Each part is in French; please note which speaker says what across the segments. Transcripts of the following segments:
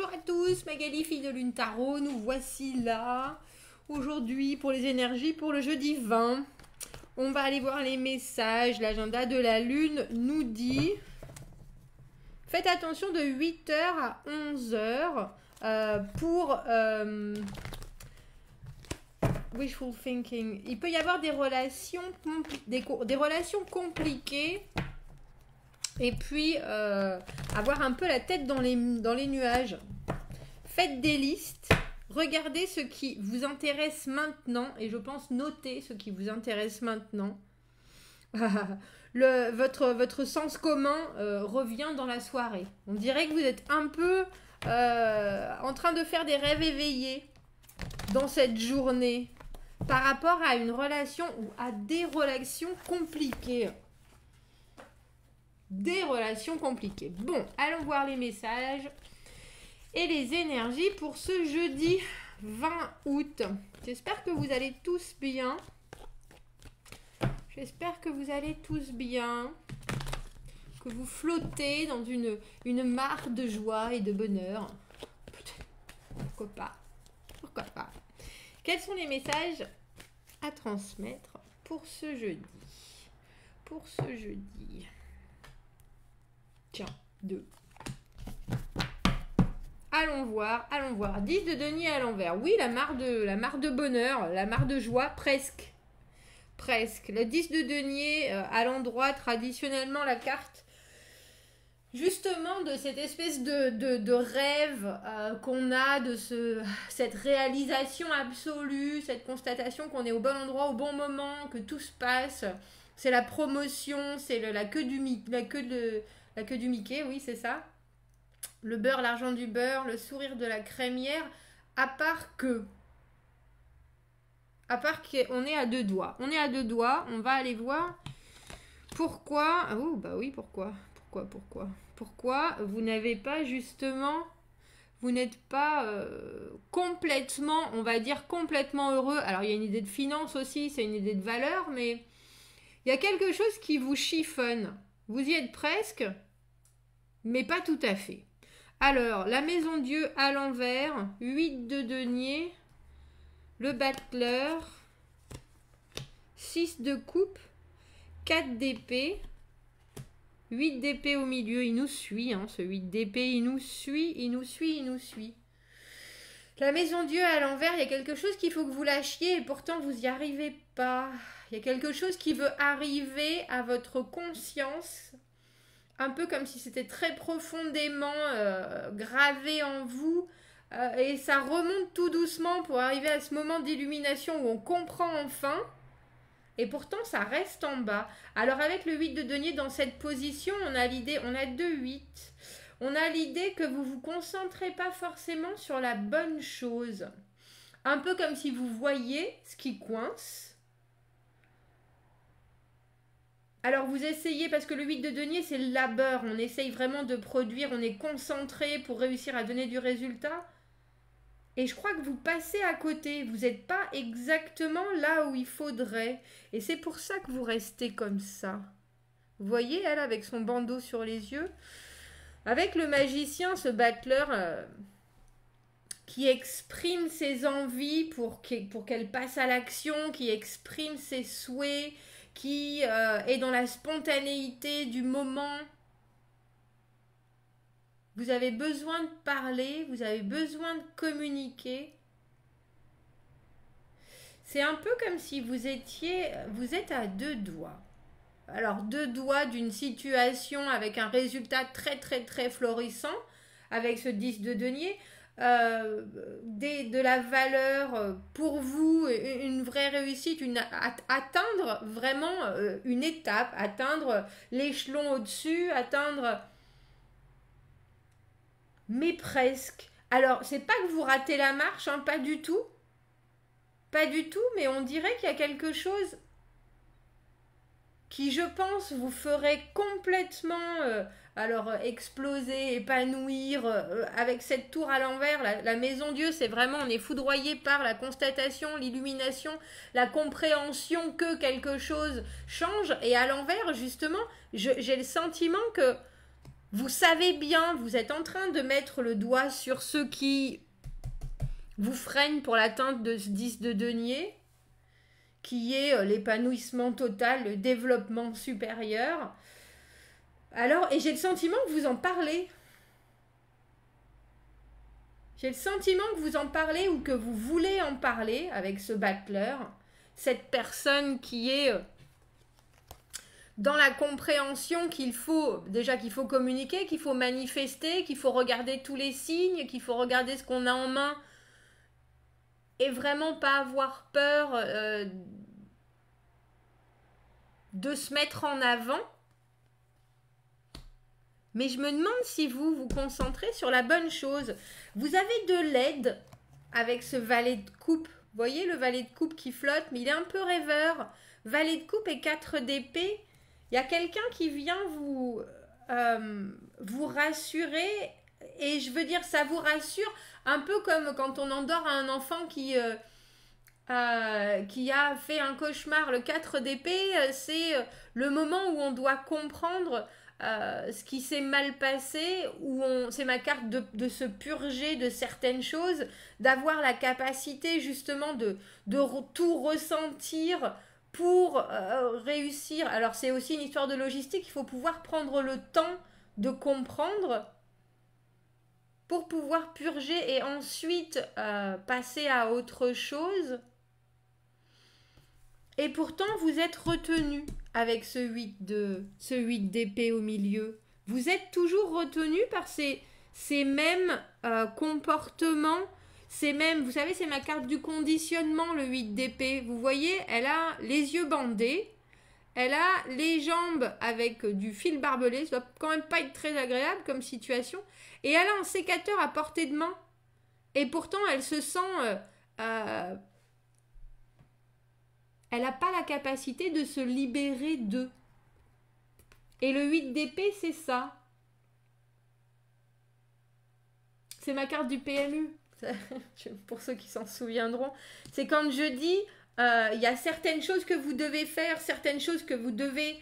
Speaker 1: Bonjour à tous, Magali, fille de Lune Tarot, nous voici là, aujourd'hui pour les énergies, pour le jeudi 20. On va aller voir les messages, l'agenda de la Lune nous dit, faites attention de 8 h à 11 h pour wishful thinking. Il peut y avoir des relations, des relations compliquées. Et puis, avoir un peu la tête dans les nuages. Faites des listes. Regardez ce qui vous intéresse maintenant. Et je pense noter ce qui vous intéresse maintenant. Votre sens commun revient dans la soirée. On dirait que vous êtes un peu en train de faire des rêves éveillés dans cette journée. Par rapport à une relation ou à des relations compliquées. Des relations compliquées. Bon, allons voir les messages et les énergies pour ce jeudi 20 août. J'espère que vous allez tous bien. J'espère que vous allez tous bien. Que vous flottez dans une mare de joie et de bonheur. Pourquoi pas? Pourquoi pas? Quels sont les messages à transmettre pour ce jeudi? Pour ce jeudi. Tiens, 2. Allons voir, allons voir. 10 de denier à l'envers. Oui, la mare de bonheur, la mare de joie, presque. Presque. Le 10 de denier à l'endroit, traditionnellement, la carte, justement, de cette espèce de rêve qu'on a, de cette réalisation absolue, cette constatation qu'on est au bon endroit, au bon moment, que tout se passe. C'est la promotion, c'est la queue du Mickey, oui, c'est ça. Le beurre, l'argent du beurre, le sourire de la crémière, à part qu'on est à deux doigts. On est à deux doigts, on va aller voir pourquoi. Oh, bah oui, pourquoi vous n'avez pas justement. Vous n'êtes pas complètement, on va dire complètement heureux. Alors, il y a une idée de finance aussi, c'est une idée de valeur, mais il y a quelque chose qui vous chiffonne. Vous y êtes presque, mais pas tout à fait. Alors, la maison Dieu à l'envers, 8 de denier, le battleur, 6 de coupe, 4 d'épée, 8 d'épée au milieu, il nous suit, hein, ce 8 d'épée, il nous suit. La maison Dieu à l'envers, il y a quelque chose qu'il faut que vous lâchiez et pourtant vous n'y arrivez pas. Il y a quelque chose qui veut arriver à votre conscience, un peu comme si c'était très profondément gravé en vous, et ça remonte tout doucement pour arriver à ce moment d'illumination où on comprend enfin, et pourtant ça reste en bas. Alors avec le 8 de denier dans cette position, on a l'idée, on a 2-8, on a l'idée que vous ne vous concentrez pas forcément sur la bonne chose. Un peu comme si vous voyez ce qui coince. Alors vous essayez, parce que le 8 de denier c'est le labeur, on essaye vraiment de produire, on est concentré pour réussir à donner du résultat. Et je crois que vous passez à côté, vous n'êtes pas exactement là où il faudrait. Et c'est pour ça que vous restez comme ça. Vous voyez, elle avec son bandeau sur les yeux. Avec le magicien, ce battleur qui exprime ses envies pour qu'elle passe à l'action, qui exprime ses souhaits, qui est dans la spontanéité du moment. Vous avez besoin de parler, vous avez besoin de communiquer. C'est un peu comme si vous êtes à deux doigts. Alors, deux doigts d'une situation avec un résultat très très très florissant, avec ce 10 de denier, de la valeur pour vous, une vraie réussite, atteindre vraiment une étape, atteindre l'échelon au-dessus, atteindre... Mais presque. Alors, c'est pas que vous ratez la marche, hein, pas du tout. Pas du tout, mais on dirait qu'il y a quelque chose qui, je pense, vous ferait complètement exploser, épanouir, avec cette tour à l'envers. La maison Dieu, c'est vraiment, on est foudroyé par la constatation, l'illumination, la compréhension que quelque chose change. Et à l'envers, justement, j'ai le sentiment que Vous savez bien, vous êtes en train de mettre le doigt sur ce qui vous freine pour l'atteinte de ce 10 de denier, qui est l'épanouissement total, le développement supérieur. Alors, et j'ai le sentiment que vous en parlez. J'ai le sentiment que vous en parlez ou que vous voulez en parler avec ce battleur, cette personne qui est dans la compréhension qu'il faut communiquer, qu'il faut manifester, qu'il faut regarder tous les signes, qu'il faut regarder ce qu'on a en main et vraiment pas avoir peur de se mettre en avant. Mais je me demande si vous vous concentrez sur la bonne chose. Vous avez de l'aide avec ce valet de coupe. Vous voyez le valet de coupe qui flotte, mais il est un peu rêveur. Valet de coupe et 4 d'épée. Il y a quelqu'un qui vient vous rassurer. Et je veux dire, ça vous rassure un peu comme quand on endort un enfant qui a fait un cauchemar. Le 4 d'épée, c'est le moment où on doit comprendre ce qui s'est mal passé, c'est ma carte de se purger de certaines choses, d'avoir la capacité justement de tout ressentir pour réussir. Alors c'est aussi une histoire de logistique, il faut pouvoir prendre le temps de comprendre pour pouvoir purger et ensuite passer à autre chose. Et pourtant, vous êtes retenu avec ce 8 d'épée au milieu. Vous êtes toujours retenu par ces mêmes comportements, vous savez, c'est ma carte du conditionnement, le 8 d'épée. Vous voyez, elle a les yeux bandés, elle a les jambes avec du fil barbelé, ça doit quand même pas être très agréable comme situation, et elle a un sécateur à portée de main. Et pourtant, elle se sent... elle n'a pas la capacité de se libérer d'eux. Et le 8 d'épée, c'est ça. C'est ma carte du PMU. Pour ceux qui s'en souviendront. C'est quand je dis, il y a certaines choses que vous devez faire, certaines choses que vous devez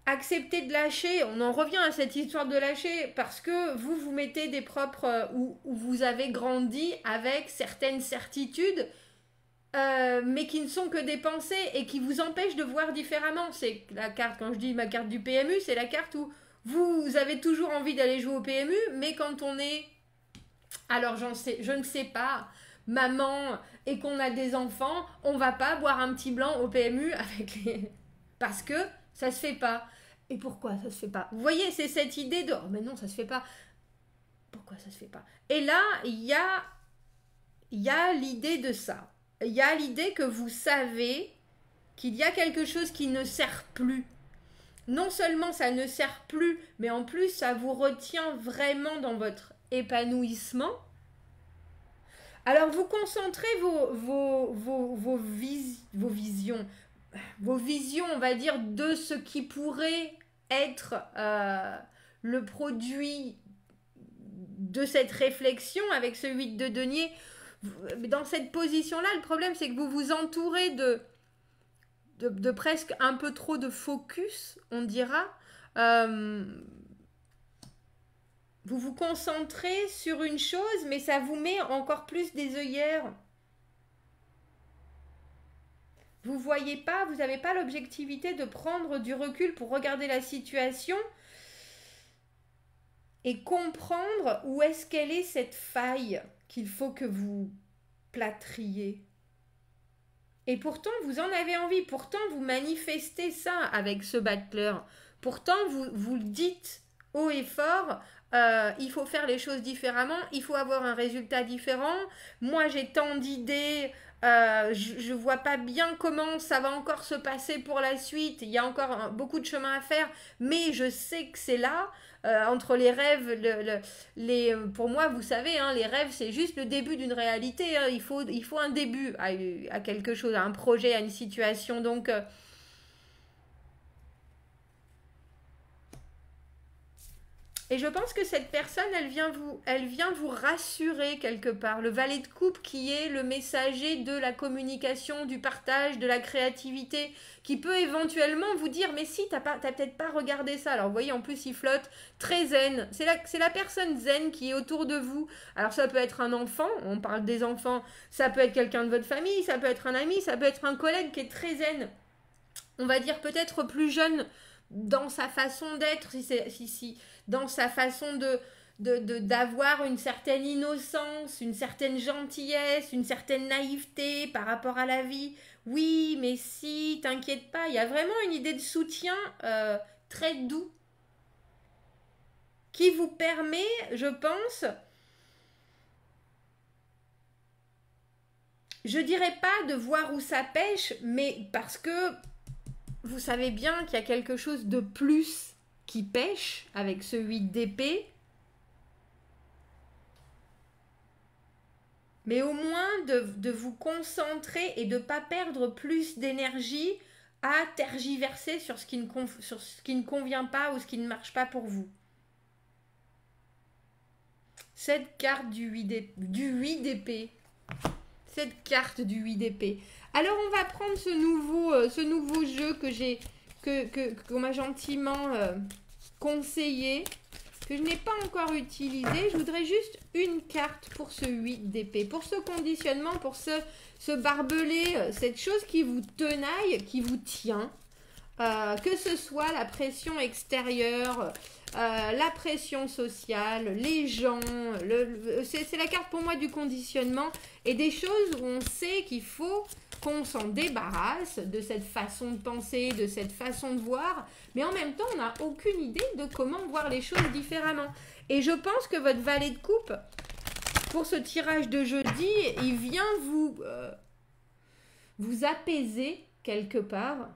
Speaker 1: accepter de lâcher. On en revient à cette histoire de lâcher parce que vous mettez des propres... où vous avez grandi avec certaines certitudes mais qui ne sont que des pensées et qui vous empêchent de voir différemment. C'est la carte, quand je dis ma carte du PMU, c'est la carte où vous avez toujours envie d'aller jouer au PMU, mais quand on est, alors je ne sais pas, maman et qu'on a des enfants, on va pas boire un petit blanc au PMU avec les... parce que ça se fait pas. Et pourquoi ça se fait pas? Vous voyez, c'est cette idée de, oh mais non, ça se fait pas. Pourquoi ça se fait pas? Et là, il y a l'idée de ça. Il y a l'idée que vous savez qu'il y a quelque chose qui ne sert plus. Non seulement ça ne sert plus, mais en plus ça vous retient vraiment dans votre épanouissement. Alors vous concentrez vos visions, on va dire, de ce qui pourrait être le produit de cette réflexion avec ce 8 de denier. Dans cette position-là, le problème, c'est que vous vous entourez de presque un peu trop de focus, on dira. Vous vous concentrez sur une chose, mais ça vous met encore plus des œillères. Vous voyez pas, vous n'avez pas l'objectivité de prendre du recul pour regarder la situation et comprendre où est-ce qu'elle est cette faille qu'il faut que vous plâtriez. Et pourtant, vous en avez envie. Pourtant, vous manifestez ça avec ce battleur. Pourtant, vous le dites haut et fort. Il faut faire les choses différemment. Il faut avoir un résultat différent. Moi, j'ai tant d'idées. Je vois pas bien comment ça va encore se passer pour la suite. Il y a encore beaucoup de chemin à faire. Mais je sais que c'est là. Entre les rêves, pour moi, vous savez, hein, les rêves, c'est juste le début d'une réalité. Hein. Il faut un début à quelque chose, à un projet, à une situation. Donc, Et je pense que cette personne, elle vient vous rassurer quelque part. Le valet de coupe qui est le messager de la communication, du partage, de la créativité, qui peut éventuellement vous dire, mais si, t'as peut-être pas regardé ça. Alors vous voyez, en plus, il flotte très zen. C'est la personne zen qui est autour de vous. Alors ça peut être un enfant, on parle des enfants, ça peut être quelqu'un de votre famille, ça peut être un ami, ça peut être un collègue qui est très zen. On va dire peut-être plus jeune dans sa façon d'être, dans sa façon d'avoir une certaine innocence, une certaine gentillesse, une certaine naïveté par rapport à la vie. Oui, mais si, t'inquiète pas, il y a vraiment une idée de soutien très doux qui vous permet, je pense, je dirais pas de voir où ça pêche, mais parce que vous savez bien qu'il y a quelque chose de plus qui pêche avec ce 8 d'épée. Mais au moins de vous concentrer et de ne pas perdre plus d'énergie à tergiverser sur ce qui ne convient pas ou ce qui ne marche pas pour vous. Cette carte du 8 d'épée. Cette carte du 8 d'épée. Alors on va prendre ce nouveau jeu qu'on m'a gentiment conseillé, que je n'ai pas encore utilisé. Je voudrais juste une carte pour ce 8 d'épée, pour ce conditionnement, pour ce barbelé, cette chose qui vous tenaille, qui vous tient, que ce soit la pression extérieure, la pression sociale, les gens, c'est la carte pour moi du conditionnement et des choses où on sait qu'il faut qu'on s'en débarrasse de cette façon de penser, de cette façon de voir, mais en même temps on n'a aucune idée de comment voir les choses différemment. Et je pense que votre valet de coupe, pour ce tirage de jeudi, il vient vous apaiser quelque part.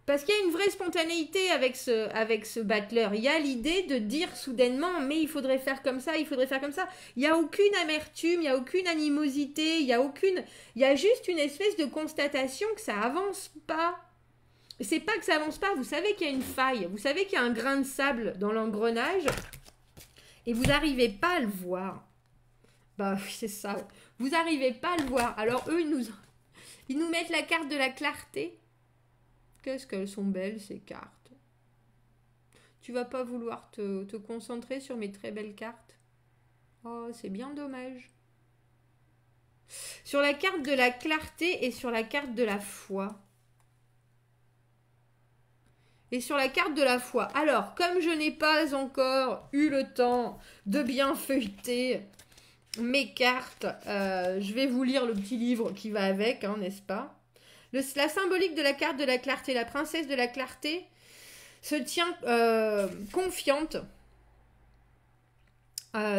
Speaker 1: Parce qu'il y a une vraie spontanéité avec ce battleur. Il y a l'idée de dire soudainement, mais il faudrait faire comme ça, il faudrait faire comme ça. Il n'y a aucune amertume, il n'y a aucune animosité, il y a juste une espèce de constatation que ça avance pas. C'est pas que ça avance pas, vous savez qu'il y a une faille, vous savez qu'il y a un grain de sable dans l'engrenage et vous n'arrivez pas à le voir. Bah c'est ça, vous n'arrivez pas à le voir. Alors eux, ils nous mettent la carte de la clarté. Qu'est-ce qu'elles sont belles ces cartes. Tu vas pas vouloir te concentrer sur mes très belles cartes. Oh, c'est bien dommage. Sur la carte de la clarté et sur la carte de la foi. Et sur la carte de la foi. Alors, comme je n'ai pas encore eu le temps de bien feuilleter mes cartes, je vais vous lire le petit livre qui va avec, hein, n'est-ce pas ? La symbolique de la carte de la clarté, la princesse de la clarté, se tient confiante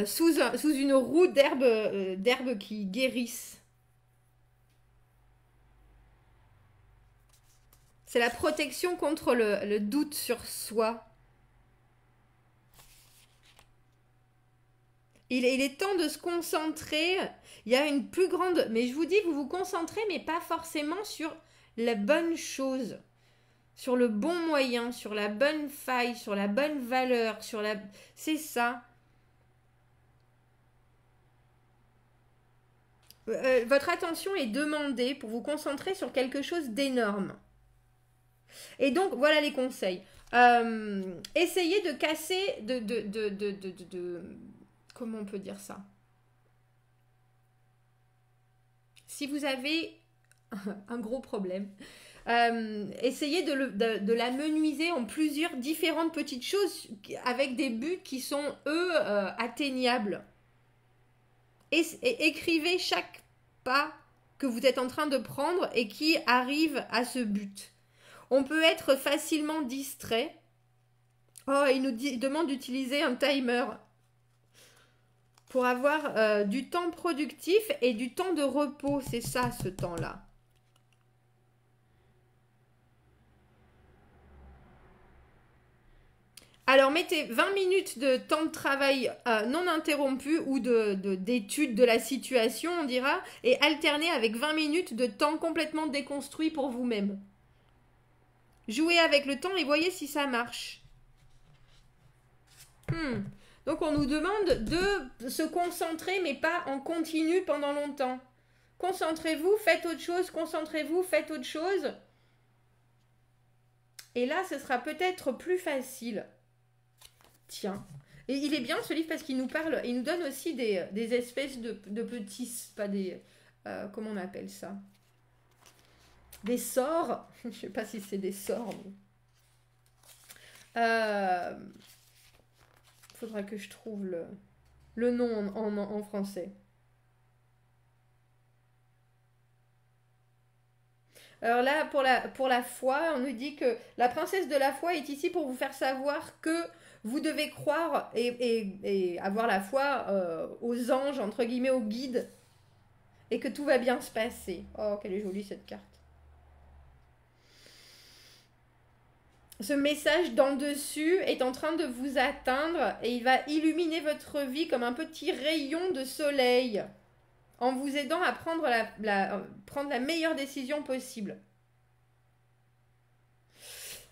Speaker 1: sous une roue d'herbes qui guérissent. C'est la protection contre le doute sur soi. Il est temps de se concentrer. Il y a une plus grande... Mais je vous dis, vous vous concentrez, mais pas forcément sur la bonne chose, sur le bon moyen, sur la bonne faille, sur la bonne valeur, c'est ça. Votre attention est demandée pour vous concentrer sur quelque chose d'énorme. Et donc, voilà les conseils. Essayez de casser... Comment on peut dire ça? Si vous avez un gros problème, essayez de la menuiser en plusieurs différentes petites choses avec des buts qui sont, eux, atteignables. Et écrivez chaque pas que vous êtes en train de prendre et qui arrive à ce but. On peut être facilement distrait. Oh, il nous demande d'utiliser un timer pour avoir du temps productif et du temps de repos. C'est ça, ce temps-là. Alors, mettez 20 minutes de temps de travail non interrompu ou d'étude de la situation, on dira, et alternez avec 20 minutes de temps complètement déconstruit pour vous-même. Jouez avec le temps et voyez si ça marche. Donc on nous demande de se concentrer, mais pas en continu pendant longtemps. Concentrez-vous, faites autre chose, concentrez-vous, faites autre chose. Et là, ce sera peut-être plus facile. Tiens. Et il est bien ce livre parce qu'il nous parle, il nous donne aussi des espèces de petits, pas des, comment on appelle ça? Des sorts. Je ne sais pas si c'est des sorts. Faudra que je trouve le nom en français. Alors là, pour la foi, on nous dit que la princesse de la foi est ici pour vous faire savoir que vous devez croire et avoir la foi aux anges, entre guillemets, aux guides, et que tout va bien se passer. Oh, quelle est jolie cette carte. Ce message d'en dessus est en train de vous atteindre et il va illuminer votre vie comme un petit rayon de soleil en vous aidant à prendre la meilleure décision possible.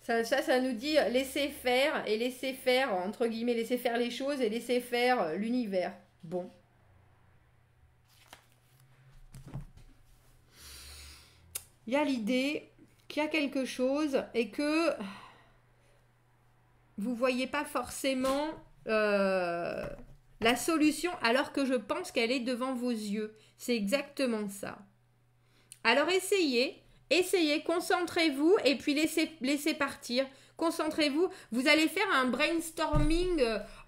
Speaker 1: Ça nous dit laisser faire et laisser faire, entre guillemets, laisser faire les choses et laisser faire l'univers. Bon. Il y a l'idée qu'il y a quelque chose et que vous ne voyez pas forcément la solution alors que je pense qu'elle est devant vos yeux. C'est exactement ça. Alors essayez, concentrez-vous et puis laissez partir. Concentrez-vous. Vous allez faire un brainstorming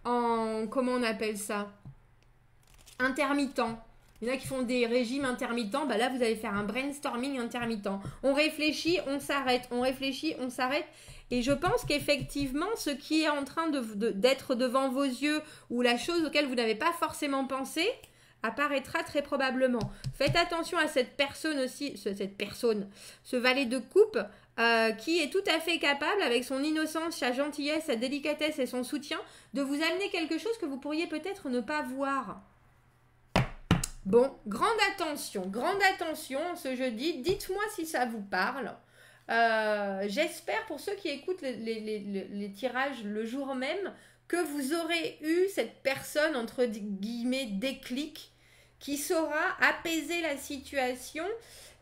Speaker 1: en, comment on appelle ça? Intermittent. Il y en a qui font des régimes intermittents. Bah là, vous allez faire un brainstorming intermittent. On réfléchit, on s'arrête. On réfléchit, on s'arrête. Et je pense qu'effectivement, ce qui est en train d'être devant vos yeux ou la chose auquel vous n'avez pas forcément pensé apparaîtra très probablement. Faites attention à cette personne aussi, ce valet de coupe qui est tout à fait capable, avec son innocence, sa gentillesse, sa délicatesse et son soutien, de vous amener quelque chose que vous pourriez peut-être ne pas voir. Bon, grande attention ce jeudi. Dites-moi si ça vous parle. J'espère pour ceux qui écoutent les tirages le jour même que vous aurez eu cette personne entre guillemets déclic qui saura apaiser la situation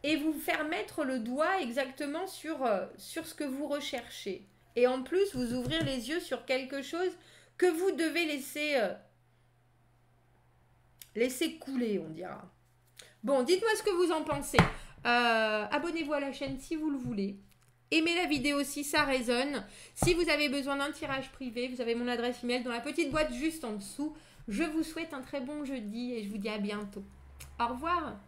Speaker 1: et vous faire mettre le doigt exactement sur ce que vous recherchez. Et en plus vous ouvrir les yeux sur quelque chose que vous devez laisser couler, on dira. Bon, dites-moi ce que vous en pensez. Abonnez-vous à la chaîne si vous le voulez. Aimez la vidéo si ça résonne. Si vous avez besoin d'un tirage privé, vous avez mon adresse email dans la petite boîte juste en dessous. Je vous souhaite un très bon jeudi et je vous dis à bientôt. Au revoir.